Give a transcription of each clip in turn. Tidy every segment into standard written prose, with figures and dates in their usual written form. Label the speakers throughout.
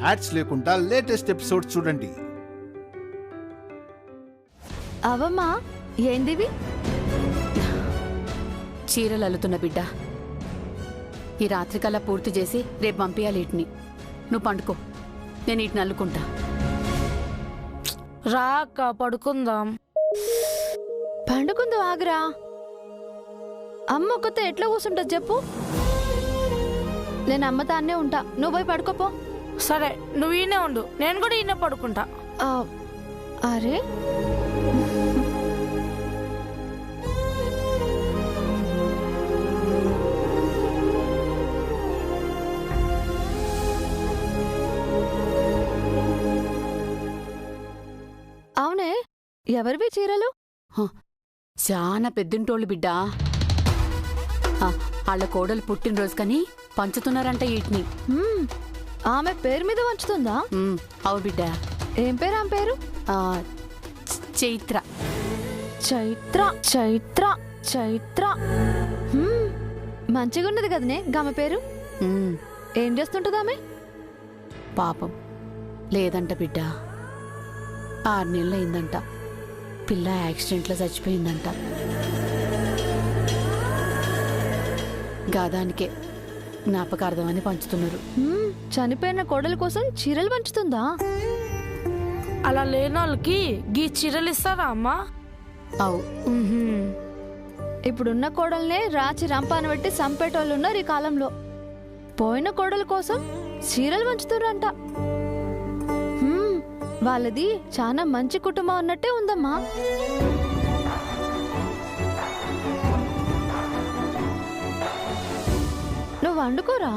Speaker 1: Ads లేకుండా latest episodes చూడండి.
Speaker 2: అవమ్మా ఏందివి?
Speaker 3: చీరలు అల్లుతున్న బిడ్డ. ఈ రాత్రికల్లా పూర్తి చేసి రేపు పంపించాలి వీటిని. నువ్వు పండుకో, నేను వీటిని అల్లుకుంటా.
Speaker 4: రా అక్క పడుకుందాం.
Speaker 2: పండుకుందు ఆగరా. అమ్మ ఒక్కతే ఎట్లా కూర్చుంటది చెప్పు? నేను అమ్మ తాన్నే ఉంటా, నువ్వు పోయి పడుకోపో.
Speaker 4: సరే నువ్వు ఈయనే ఉండు, నేను కూడా ఈయన పడుకుంటా.
Speaker 2: అరే అవునే, ఎవరివి చీరలు?
Speaker 3: చాలా పెద్దింటోళ్ళు బిడ్డ. వాళ్ళ కోడలు పుట్టినరోజు కని పంచుతున్నారంట వీటిని.
Speaker 2: ఆమె పేరు మీద వంచుతుందా?
Speaker 3: అవు బిడ్డ.
Speaker 2: ఏం పేరు ఆమె పేరు?
Speaker 3: చైత్ర.
Speaker 2: చైత్ర చైత్ర చైత్ర. మంచిగా ఉన్నది కదనే గామె పేరు. ఏం చేస్తుంటది ఆమె?
Speaker 3: పాపం లేదంట బిడ్డ, 6 నెలలు అయిందంట. పిల్ల యాక్సిడెంట్లో చచ్చిపోయిందంట. గాదానికే జ్ఞాపకార్థం అని పంచుతున్నారు.
Speaker 2: చనిపోయిన కోడల కోసం చీరలు పంచుతుందా?
Speaker 4: అలా లేని వాళ్ళకి గీ చీరలు ఇస్తారా అమ్మా?
Speaker 3: అవు.
Speaker 2: ఇప్పుడున్న కోడల్నే రాచి రంపాన పెట్టి సంపేటోళ్ళు ఉన్నారు ఈ కాలంలో. పోయిన కోడల కోసం చీరలు పంచుతురంట. వాళ్ళది చాలా మంచి కుటుంబం అన్నట్టే ఉందమ్మా. నువ్వు వండుకోరా.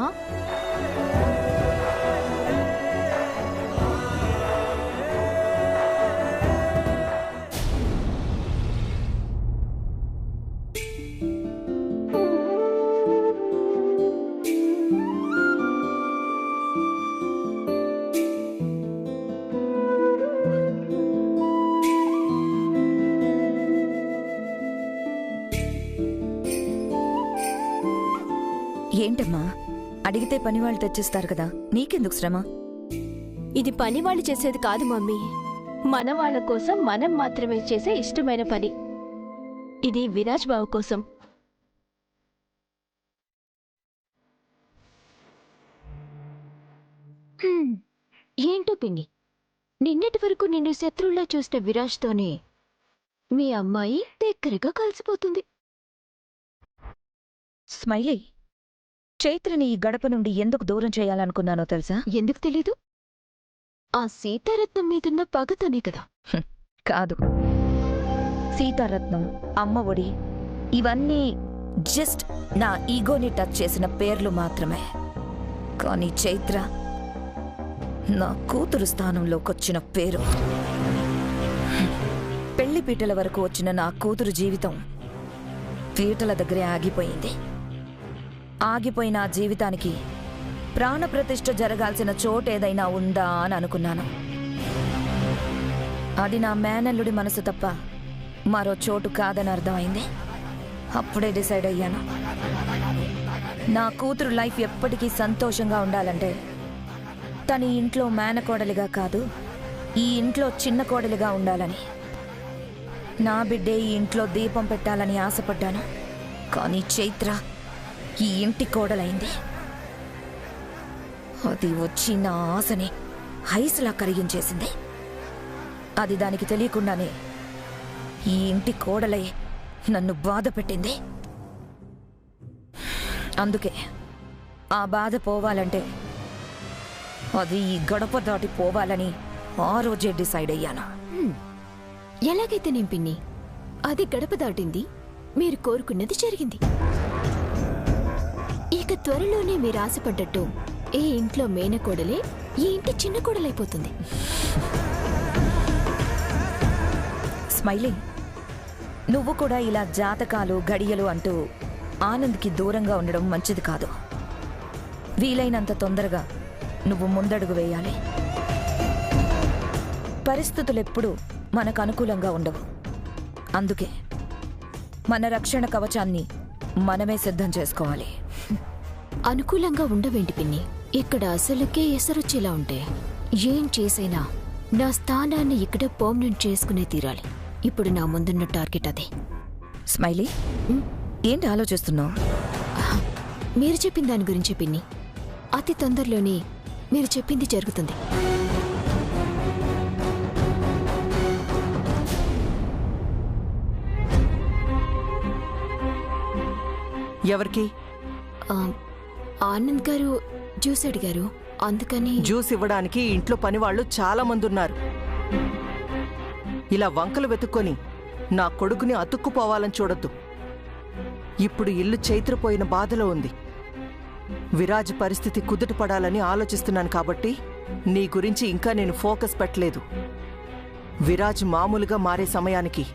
Speaker 5: ఏంటమ్మా, అడిగితే పనివాళ్ళు తెచ్చిస్తారు కదా, నీకెందుకు శ్రమ?
Speaker 6: ఇది పనివాళ్ళు చేసేది కాదు మమ్మీ, మన వాళ్ళ కోసం మనం మాత్రమే చేసే ఇష్టమైన పని. ఇది విరాజ్ బాబు కోసం. ఏంటో పిన్ని, నిన్నటి వరకు నిన్ను శత్రువులా చూసిన విరాజ్తోనే మీ అమ్మాయి దగ్గరగా కలిసిపోతుంది.
Speaker 5: స్మైలీ, చైత్రని ఈ గడప నుండి ఎందుకు దూరం చేయాలనుకున్నానో తెలుసా?
Speaker 6: ఎందుకు తెలీదు? ఆ సీతారత్నం మీదున్న పగతోనే కదా.
Speaker 5: కాదు, సీతారత్నం, అమ్మ ఒడి ఇవన్నీ జస్ట్ నా ఈగోని టచ్ చేసిన పేర్లు మాత్రమే. కానీ చైత్ర నా కూతురు స్థానంలోకొచ్చిన పేరు. పెళ్లి పీటల వరకు వచ్చిన నా కూతురు జీవితం పీటల దగ్గరే ఆగిపోయింది. ఆగిపోయిన ఆ జీవితానికి ప్రాణప్రతిష్ఠ జరగాల్సిన చోటేదైనా ఉందా అని అనుకున్నాను. అది నా మేనల్లుడి మనసు తప్ప మరో చోటు కాదని అర్థమైంది. అప్పుడే డిసైడ్ అయ్యాను, నా కూతురు లైఫ్ ఎప్పటికీ సంతోషంగా ఉండాలంటే తన ఇంట్లో మేనకోడలిగా కాదు, ఈ ఇంట్లో చిన్న కోడలిగా ఉండాలని. నా బిడ్డే ఈ ఇంట్లో దీపం పెట్టాలని ఆశపడ్డాను. కానీ చైత్ర ఈ ఇంటి కోడలైంది. అది వచ్చి నా ఆశని హైస్లా కరిగించేసింది. అది దానికి తెలియకుండానే ఈ ఇంటి కోడలై నన్ను బాధ పెట్టింది. అందుకే ఆ బాధ పోవాలంటే అది ఈ గడప దాటి పోవాలని ఆ రోజే డిసైడ్ అయ్యాను.
Speaker 6: ఎలాగైతే నేను పిన్ని, అది గడప దాటింది, మీరు కోరుకున్నది జరిగింది. ఇక త్వరలోనే మీరు ఆశపడ్డట్టు ఈ ఇంట్లో మేనకోడలే ఈ ఇంటి చిన్న కోడలైపోతుంది.
Speaker 5: స్మైలీ, నువ్వు కూడా ఇలా జాతకాలు గడియలు అంటూ ఆనంద్కి దూరంగా ఉండడం మంచిది కాదు. వీలైనంత తొందరగా నువ్వు ముందడుగు వేయాలి. పరిస్థితులెప్పుడూ మనకు అనుకూలంగా ఉండవు. అందుకే మన రక్షణ కవచాన్ని మనమే సిద్ధం చేసుకోవాలి.
Speaker 6: అనుకూలంగా ఉండవేంటి పిన్ని?
Speaker 7: ఇక్కడ అసలుకే ఎసరొచ్చేలా ఉంటే ఏం చేసైనా నా స్థానాన్ని ఇక్కడ పర్మనెంట్ చేసుకునే తీరాలి. ఇప్పుడు నా ముందున్న టార్గెట్ అదే.
Speaker 5: స్మైలీ, ఏంటి ఆలోచిస్తున్నావు?
Speaker 7: మీరు చెప్పిన దాని గురించి పిన్ని, అతి తొందరలోనే మీరు చెప్పింది జరుగుతుంది.
Speaker 8: ఎవరికి?
Speaker 7: ఆనంద్ గారు జ్యూస్ అడిగారు, అందుకని.
Speaker 8: జ్యూస్ ఇవ్వడానికి ఇంట్లో పనివాళ్లు చాలా మంది ఉన్నారు. ఇలా వంకలు వెతుక్కొని నా కొడుకుని అతుక్కుపోవాలని చూడొద్దు. ఇప్పుడు ఇల్లు చైత్రపోయిన బాధలో ఉంది. విరాజ్ పరిస్థితి కుదుటపడాలని ఆలోచిస్తున్నాను కాబట్టి నీ గురించి ఇంకా నేను ఫోకస్ పెట్టలేదు. విరాజ్ మామూలుగా మారే సమయానికి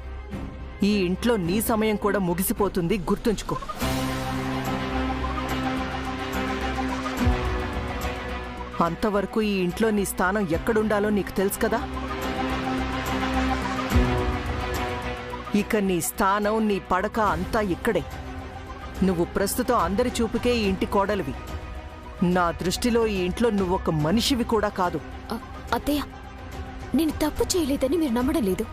Speaker 8: ఈ ఇంట్లో నీ సమయం కూడా ముగిసిపోతుంది, గుర్తుంచుకో. అంతవరకు ఈ ఇంట్లో నీ స్థానం ఎక్కడుండాలో నీకు తెలుసు కదా. ఇక నీ స్థానం, నీ పడక అంతా ఇక్కడే. నువ్వు ప్రస్తుతం అందరి చూపుకే ఈ ఇంటి కోడలివి. నా దృష్టిలో ఈ ఇంట్లో నువ్వొక మనిషివి కూడా కాదు.
Speaker 7: అత్తయ్య, నేను తప్పు చేయలేదని మీరు నమ్మడం లేదు.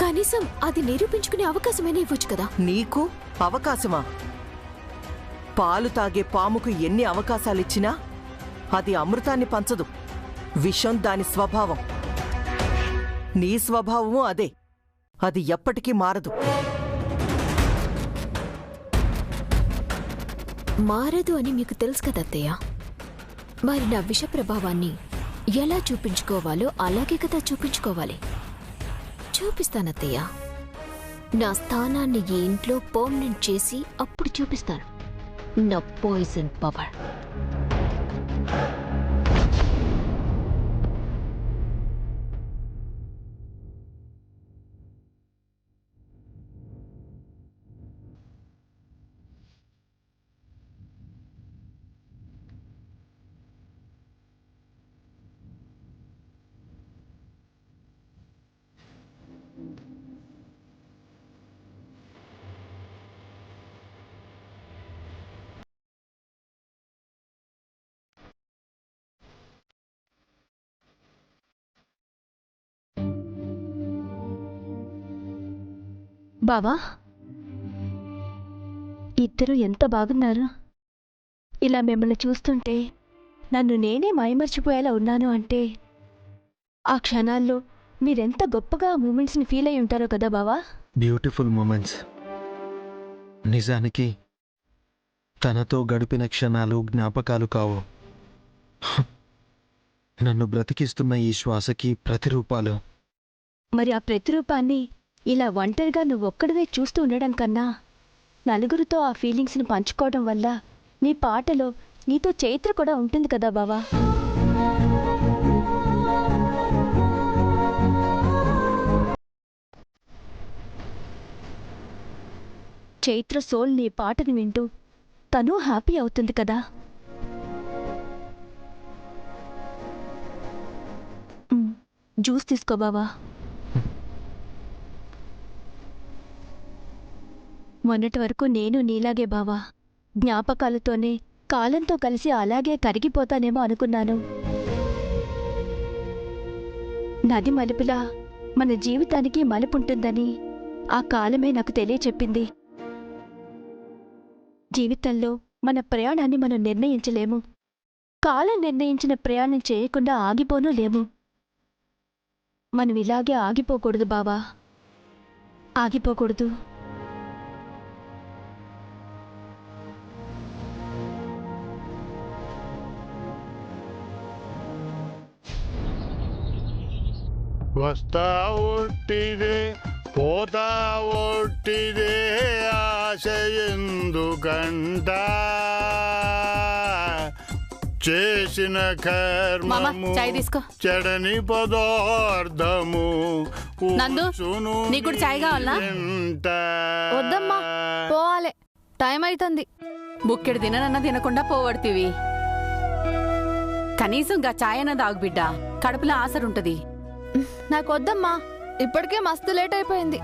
Speaker 7: కనీసం అది నిరూపించుకునే అవకాశమైనా ఇవ్వచ్చు కదా.
Speaker 8: నీకు అవకాశమా? పాలు తాగే పాముకు ఎన్ని అవకాశాలిచ్చినా అది అమృతాన్ని పంచదు. విషం దాని స్వభావం. నీ స్వభావము అదే. అది ఎప్పటికీ మారదు.
Speaker 7: మారదు అని మీకు తెలుసు కదా అత్తయ్య. మరి నా విష ప్రభావాన్ని ఎలా చూపించుకోవాలో అలాగే కదా చూపించుకోవాలి. చూపిస్తానత్తయ్య. నా స్థానాన్ని ఈ ఇంట్లో పర్మనెంట్ చేసి అప్పుడు చూపిస్తాను నా పాయిజన్ పవర్.
Speaker 6: బావా, ఇద్దరు ఎంత బాగున్నారు. ఇలా మిమ్మల్ని చూస్తుంటే నన్ను నేనే మైమర్చిపోయేలా ఉన్నాను. అంటే ఆ క్షణాల్లో మీరెంత గొప్పగా ఆ మూమెంట్స్ని ఫీల్ అయి ఉంటారో కదా బావా.
Speaker 9: Beautiful moments. నిజానికి తనతో గడిపిన క్షణాలు జ్ఞాపకాలు కావు, నన్ను బ్రతికిస్తున్న ఈ శ్వాసకి ప్రతిరూపాలు.
Speaker 6: మరి ఆ ప్రతిరూపాన్ని ఇలా ఒంటరిగా నువ్వొక్కడివే చూస్తూ ఉండడం కన్నా నలుగురితో ఆ ఫీలింగ్స్ని పంచుకోవడం వల్ల నీ పాటలో నీతో చైత్ర కూడా ఉంటుంది కదా బావా. చైత్ర సోల్ నీ పాటని వింటూ తను హ్యాపీ అవుతుంది కదా. జ్యూస్ తీసుకో బావా. మొన్నటి వరకు నేను నీలాగే బావా, జ్ఞాపకాలతోనే కాలంతో కలిసి అలాగే కరిగిపోతానేమో అనుకున్నాను. నది మలుపులా మన జీవితానికి మలుపుంటుందని ఆ కాలమే నాకు తెలియచెప్పింది. జీవితంలో మన ప్రయాణాన్ని మనం నిర్ణయించలేము. కాలం నిర్ణయించిన ప్రయాణం చేయకుండా ఆగిపోనూ లేము. మనం ఇలాగే ఆగిపోకూడదు బావా, ఆగిపోకూడదు.
Speaker 10: వస్తా ఒట్టిదే పోతా ఒట్టిదే ఆశ ఎందుకంట చేసిన కర్మము
Speaker 3: చాయ్ తీసుకో.
Speaker 10: చెడని పదార్థము
Speaker 3: నందు, నీకు కూడా చాయ్ కావాలా?
Speaker 2: వద్దమ్మా, పోవాలే, టైం అవుతుంది.
Speaker 3: బుక్కెడు తిననన్నా తినకుండా పోవడుతీవి. కనీసం గా చాయ్ అన్న తాగు బిడ్డ, కడుపులో ఆసరుంటది.
Speaker 2: నాకు వద్దమ్మా, ఇప్పటికే మస్తు లేట్ అయిపోయింది.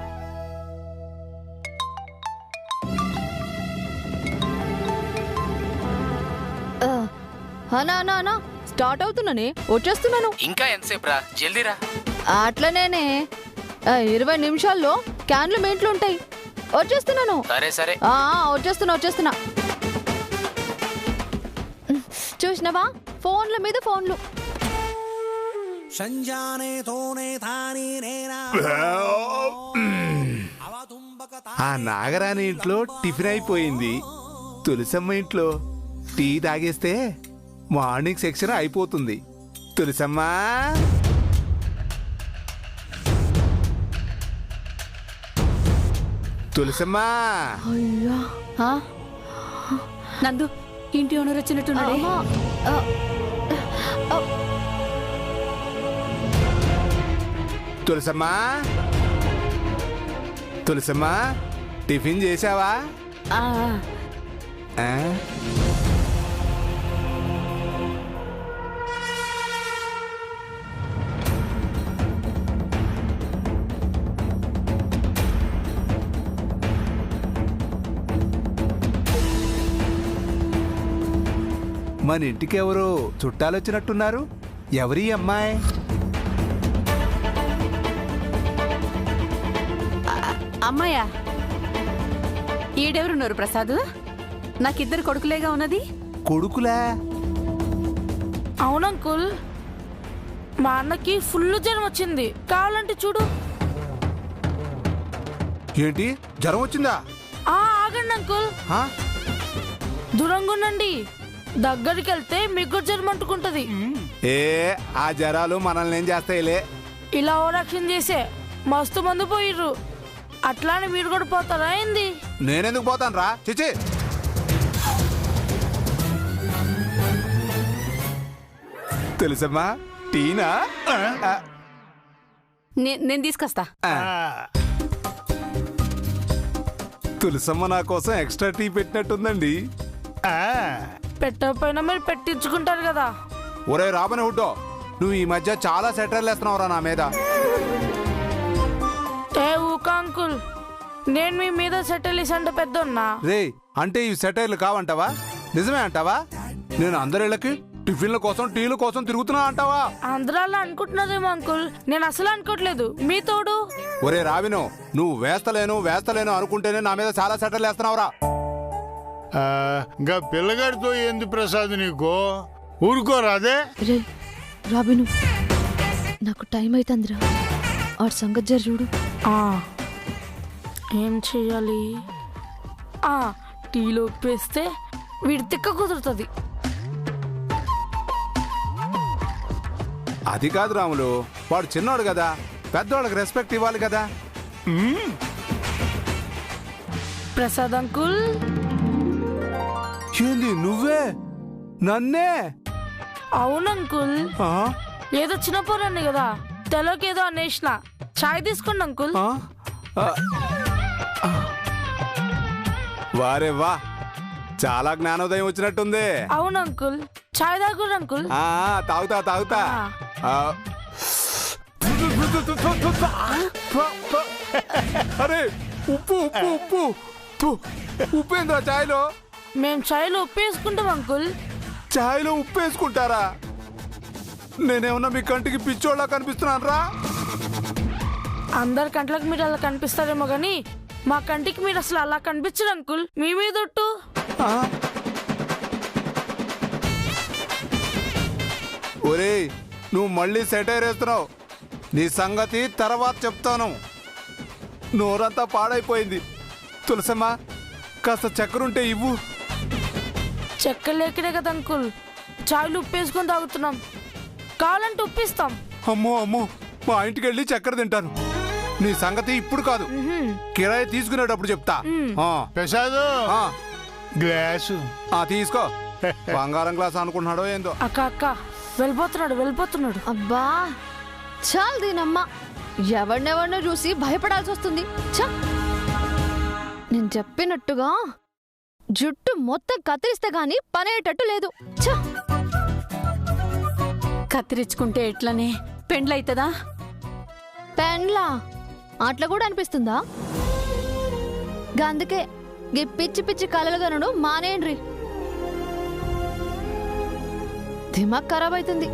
Speaker 2: అనా అనా అనా స్టార్ట్ అవుతున్నానే, వచ్చేస్తున్నాను.
Speaker 11: ఇంకా ఎంతసేపు రా, జల్దీరా.
Speaker 2: అట్లనేనే 20 నిమిషాల్లో క్యాన్లు మీ ఇంట్లో ఉంటాయి. వచ్చేస్తున్నాను.
Speaker 11: సరే సరే.
Speaker 2: వచ్చేస్తున్నా. చూసినవా, ఫోన్ల మీద ఫోన్లు.
Speaker 1: ఆ నాగరాణి ఇంట్లో టిఫిన్ అయిపోయింది. తులసమ్మ ఇంట్లో టీ తాగేస్తే మార్నింగ్ సెక్షన్ అయిపోతుంది. తులసమ్మ, తులసమ్మ.
Speaker 2: అయ్యా,
Speaker 3: నందు ఇంటి ఓనర్ వచ్చినట్టున్నాడే.
Speaker 1: తులసమ్మ, తులసమ్మ, టిఫిన్ చేసావా?
Speaker 3: ఆ,
Speaker 1: ఆ? మన ఇంటికి ఎవరో చుట్టాలు వచ్చినట్టున్నారు. ఎవరి అమ్మాయి?
Speaker 3: అమ్మాయా? ఈడెవరున్నారు ప్రసాద్? నాకిద్దరు కొడుకులేగా ఉన్నది.
Speaker 1: కొడుకులా?
Speaker 4: అవును అంకుల్, మా అన్నకి ఫుల్ జ్వరం వచ్చింది, కావాలంటే చూడు.
Speaker 1: ఏంటి, జ్వరం వచ్చిందా?
Speaker 4: ఆగండి అంకుల్,
Speaker 1: ఆ?
Speaker 4: దూరంగా ఉండండి. దగ్గరికి వెళ్తే మీకు జ్వరం అంటుకుంటది.
Speaker 1: ఆ జ్వరాలు మనల్ని ఏం చేస్తాయిలే.
Speaker 4: ఇలా ఓరాక్షన్ చేసే మస్తు మంది పోయిర్రు. అట్లానే మీరు కూడా పోతారా ఏంది?
Speaker 1: నేనెందుకు పోతాను రా, చిచి. తెలుసమ్మా, టీనా?
Speaker 3: నేను తీసుకొస్తా.
Speaker 1: తులసమ్మ నా కోసం ఎక్స్ట్రా టీ పెట్టినట్టుందండి.
Speaker 4: పెట్టకపోయినా మీరు పెట్టించుకుంటారు కదా.
Speaker 1: ఒరే రాబని హుడ్డో, నువ్వు ఈ మధ్య చాలా సెటర్లు వేస్తున్నావురా నా మీద.
Speaker 4: ఊకా అంకుల్, నేను మీ మీద సెటిల్ అంటే పెద్దన్నా.
Speaker 1: రే, అంటే ఈ సెటైర్లు కావంటావా? నిజమే అంటావా? నేను అందరిళ్ళకి టిఫిన్ల కోసం టీల కోసం తిరుగుతున్నా అంటావా?
Speaker 4: అందరూ అలా అనుకుంటున్నారేమో అంకుల్, నేను అసలు అనుకోవట్లేదు. మీ తోడు.
Speaker 1: ఒరే రావిను, నువ్వు వేస్తలేను అనుకుంటేనే నా మీద చాలా సెటర్లు వేస్తున్నావురా.
Speaker 10: ఇంకా పిల్లగాడితో ఏంది ప్రసాద్ నీకు? ఊరుకోరాదే.
Speaker 2: రే రాబిను, నాకు టైం అవుతుందిరా. ఆడు సంగతి జర చూడు.
Speaker 4: ఏం చెయ్యాలి? టీలో ఉప్పేస్తే వీడి తిక్క కుదురుతుంది.
Speaker 1: అది కాదు రాములు, వాడు చిన్నోడు కదా, పెద్దవాళ్ళకి రెస్పెక్ట్ ఇవ్వాలి కదా.
Speaker 4: ప్రసాద్ అంకుల్.
Speaker 1: ఏంది నువ్వే నన్నే?
Speaker 4: అవును అంకుల్, ఏదో చిన్న పోరాన్ని కదా, తెలోకేదో అనేసిన. చాయ్ తీసుకోండి అంకుల్.
Speaker 1: వారే వా, చాలా జ్ఞానోదయం వచ్చినట్టుంది.
Speaker 4: అవును అంకుల్, చాయ్ తాగురు అంకుల్.
Speaker 1: తాగుతా. అరే ఉప్పు ఏంద్రా చాయ్లో?
Speaker 4: మేము చాయ్లో ఉప్పు వేసుకుంటాం అంకుల్.
Speaker 1: చాయ్లో ఉప్పు వేసుకుంటారా? నేనేమన్నా మీ కంటికి పిచ్చోళ్ళ కనిపిస్తున్నాను రా?
Speaker 4: అందరి కంట్లకు మీరు అలా కనిపిస్తారేమో గానీ మా కంటికి మీరు అసలు అలా కనిపించరు అంకుల్. మీ మీద ఒట్టు.
Speaker 1: ఒరేయ్, నువ్వు మళ్ళీ సెటైర్ వేస్తున్నావు. నీ సంగతి తర్వాత చెప్తాను. నోరంతా పాడైపోయింది. తులసమ్మ, కాస్త చక్కెరుంటే ఇవ్వు.
Speaker 4: చక్కెర లేకనే కదా అంకుల్ చాయ్లు ఉప్పు వేసుకొని తాగుతున్నాం. కావాలంటే ఉప్పిస్తాం.
Speaker 1: అమ్మో, మా ఇంటికి వెళ్ళి చక్కెర తింటాను. నీ సంగతి ఇప్పుడు కాదు, కిరాయి తీసుకునేటప్పుడు చెప్తా.
Speaker 10: ప్రసాదు, గ్లాసు
Speaker 1: తీసుకో. బంగారం గ్లాస్ అనుకుంటున్నాడో ఏందో.
Speaker 4: అక్క వెళ్ళిపోతున్నాడు.
Speaker 2: అబ్బా చాలు దీనమ్మా, ఎవరినెవరినో చూసి భయపడాల్సి వస్తుంది. నేను చెప్పినట్టుగా జుట్టు మొత్తం కత్తిరిస్తే గాని పనేటట్టు లేదు.
Speaker 3: కత్తిరించుకుంటే ఎట్లనే పెండ్లైతదా?
Speaker 2: పెండ్లా? అట్లా కూడా అనిపిస్తుందా? అందుకే గీ పిచ్చి కలలు గనడు మానేయండ్రి. దిమాగ్ ఖరాబ్ అవుతుంది.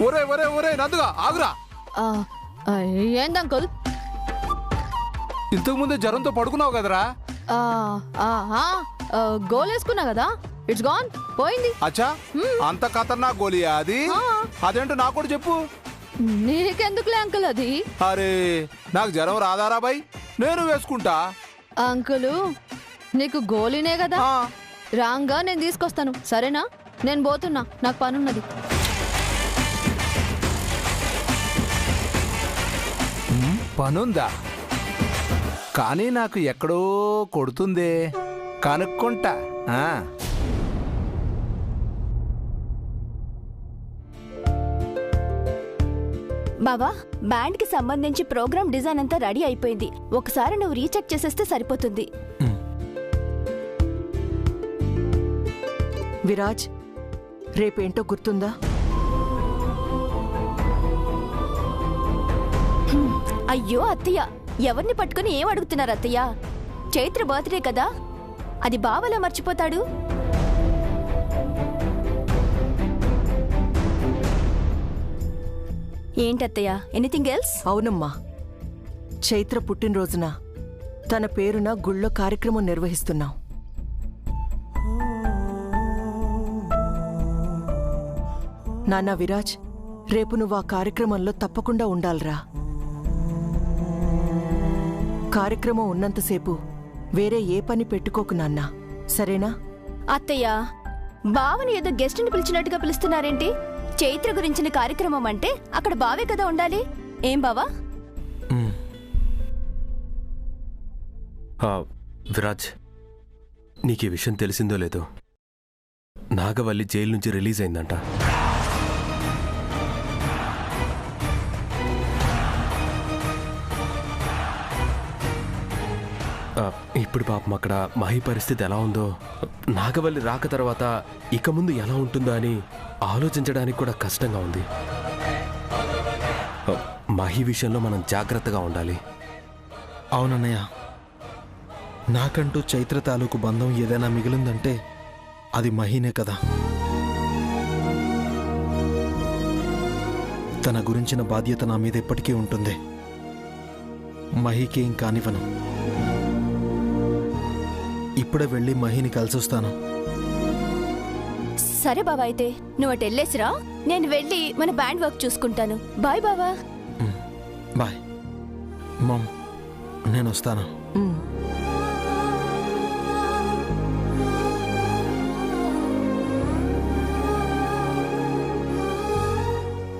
Speaker 1: ఒరే ఒరే ఒరే నందుగా ఆగురా.
Speaker 2: ఏంది అంకుల్?
Speaker 1: ఇంతకు ముందే జ్వరంతో పడుకున్నావు కదరా.
Speaker 2: గోల్ వేసుకున్నా కదా, ఇట్స్ గాన్, పోయింది.
Speaker 1: అచ్చా, అంత ఖతర్నాక్ గోలియా అది? అదేంటో నాకు కూడా చెప్పు.
Speaker 2: నీకెందుకులే అంకుల్ అది.
Speaker 1: అరే నాకు జ్వరం రాదారా బాయ్, నేను వేసుకుంటా.
Speaker 2: అంకులు నీకు గోలీనే కదా, రాంగా నేను తీసుకొస్తాను సరేనా? నేను పోతున్నా, నాకు పనున్నది.
Speaker 1: పనుందా? కానీ నాకు ఎక్కడో కొడుతుందే, కనుక్కుంటా.
Speaker 6: బావా, బ్యాండ్ కి సంబంధించి ప్రోగ్రామ్ డిజైన్ అంతా రెడీ అయిపోయింది. ఒకసారి నువ్వు రీచెక్ చేసేస్తే సరిపోతుంది.
Speaker 8: విరాజ్, రేపేంటో గుర్తుందా?
Speaker 6: అయ్యో అత్తయ్య, ఎవరిని పట్టుకుని ఏం అడుగుతున్నారు అత్తయ్య? చైత్ర బర్త్డే కదా, అది బావలా మర్చిపోతాడు? ఏంటత్తయ్య, ఎనీథింగ్ ఎల్స్?
Speaker 8: అవునమ్మా, చైత్ర పుట్టినరోజున తన పేరున గుళ్ళో కార్యక్రమం నిర్వహిస్తున్నాం. నాన్నా విరాజ్, రేపు నువ్వు ఆ కార్యక్రమంలో తప్పకుండా ఉండాలిరా. కార్యక్రమం ఉన్నంతసేపు వేరే ఏ పని పెట్టుకోకు నాన్నా, సరేనా?
Speaker 6: అత్తయ్య, బావని ఏదో గెస్ట్ ని పిలిచినట్టుగా పిలుస్తున్నారేంటి? చైత్ర గురించిన కార్యక్రమం అంటే అక్కడ బావే కదా ఉండాలి. ఏం బావా?
Speaker 11: విరాజ్, నీకు ఈ విషయం తెలిసిందో లేదో, నాగవల్లి జైలు నుంచి రిలీజ్ అయిందంట. ఇప్పుడు పాపం అక్కడ మహి పరిస్థితి ఎలా ఉందో, నాగవల్లి రాక తర్వాత ఇక ముందు ఎలా ఉంటుందో అని ఆలోచించడానికి కూడా కష్టంగా ఉంది. మహి విషయంలో మనం జాగ్రత్తగా ఉండాలి.
Speaker 9: అవునన్నయ్య, నాకంటూ చైత్ర తాలూకు బంధం ఏదైనా మిగిలిందంటే అది మహినే కదా. తన గురించిన బాధ్యత నా మీద ఎప్పటికీ ఉంటుంది. మహికేం కానివ్వను. ఇప్పుడే వెళ్ళి మహిని కలిసొస్తాను.
Speaker 6: సరే బావా, అయితే నువ్వు అటు వెళ్ళేసిరా, నేను వెళ్ళి మన బ్యాండ్ వర్క్ చూసుకుంటాను. బాయ్ బావా.
Speaker 9: బాయ్ మామ్, నేను వస్తాను.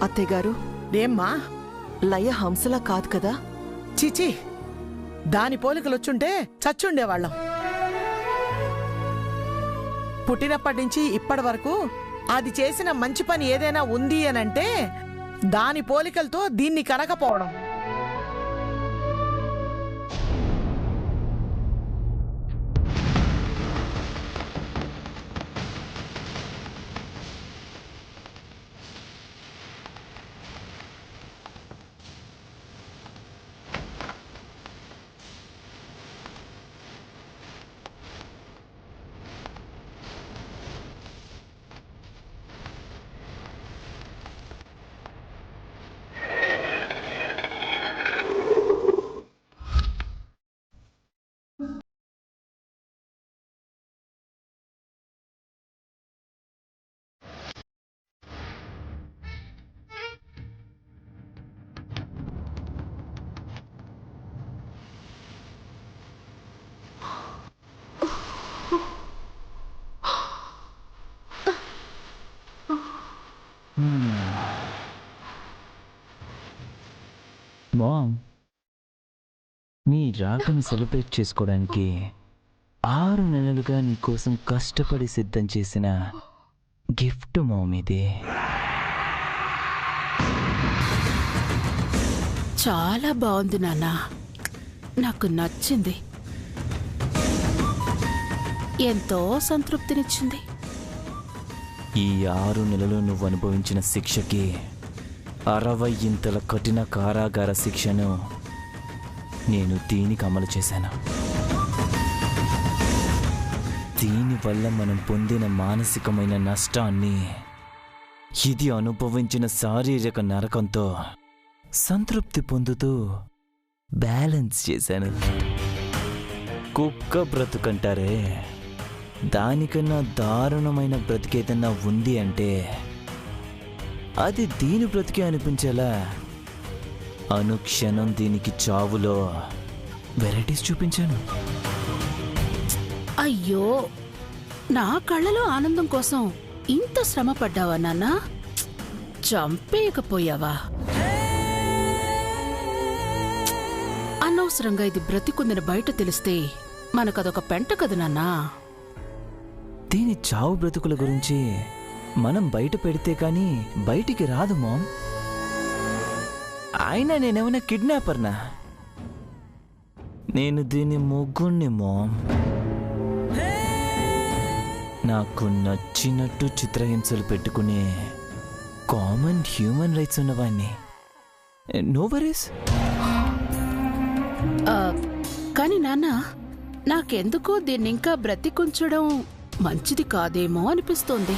Speaker 8: అత్తయ్య గారు,
Speaker 12: ఏమ్మా,
Speaker 8: లయ హంసలా కాదు కదా?
Speaker 12: చిచి, దాని పోలికలొచ్చుంటే చచ్చుండేవాళ్ళం. పుట్టినప్పటి నుంచి ఇప్పటి వరకు అది చేసిన మంచి పని ఏదైనా ఉంది అనంటే దాని పోలికలతో దీన్ని కనకపోవడం.
Speaker 13: మామ్, నీ రాకని సెలబ్రేట్ చేసుకోవడానికి 6 నెలలుగా నీకోసం కష్టపడి సిద్ధం చేసిన గిఫ్ట్ మామ్ ఇది.
Speaker 3: చాలా బాగుంది నాన్న, నాకు నచ్చింది, ఎంతో సంతృప్తినిచ్చింది.
Speaker 13: ఈ 6 నెలలు నువ్వు అనుభవించిన శిక్షకి 60 ఇంతల కఠిన కారాగార శిక్షను నేను దీనికి అమలు చేశాను. దీనివల్ల మనం పొందిన మానసికమైన నష్టాన్ని ఇది అనుభవించిన శారీరక నరకంతో సంతృప్తి పొందుతూ బ్యాలెన్స్ చేశాను. కుక్క బ్రతుకంటారే, దానికన్నా దారుణమైన బ్రతికేదన్నా ఉంది అంటే అది దీని బ్రతికే అనిపించేలా అనుక్షణం దీనికి చావులో వెరైటీస్ చూపించాను.
Speaker 3: అయ్యో, నా కళ్ళలో ఆనందం కోసం ఇంత శ్రమ పడ్డావా నాన్న? చంపేయకపోయావా? అనవసరంగా ఇది బ్రతికుందని బయట తెలిస్తే మనకదొక పెంట కదా నాన్నా.
Speaker 13: దీని చావు బ్రతుకుల గురించి మనం బయట పెడితే కానీ బయటికి రాదు మామ్. అయినా నేనేమైనా కిడ్నాపర్నా? నేను దీని ముగ్గుణ్ణి మామ్. నాకు నచ్చినట్టు చిత్రహింసలు పెట్టుకునే కామన్ హ్యూమన్ రైట్స్ ఉన్నవాణ్ణి. No worries.
Speaker 3: కాని నాన్న, నాకెందుకో దీన్నింకా బ్రతికుంచడం మంచిది కాదేమో అనిపిస్తోంది.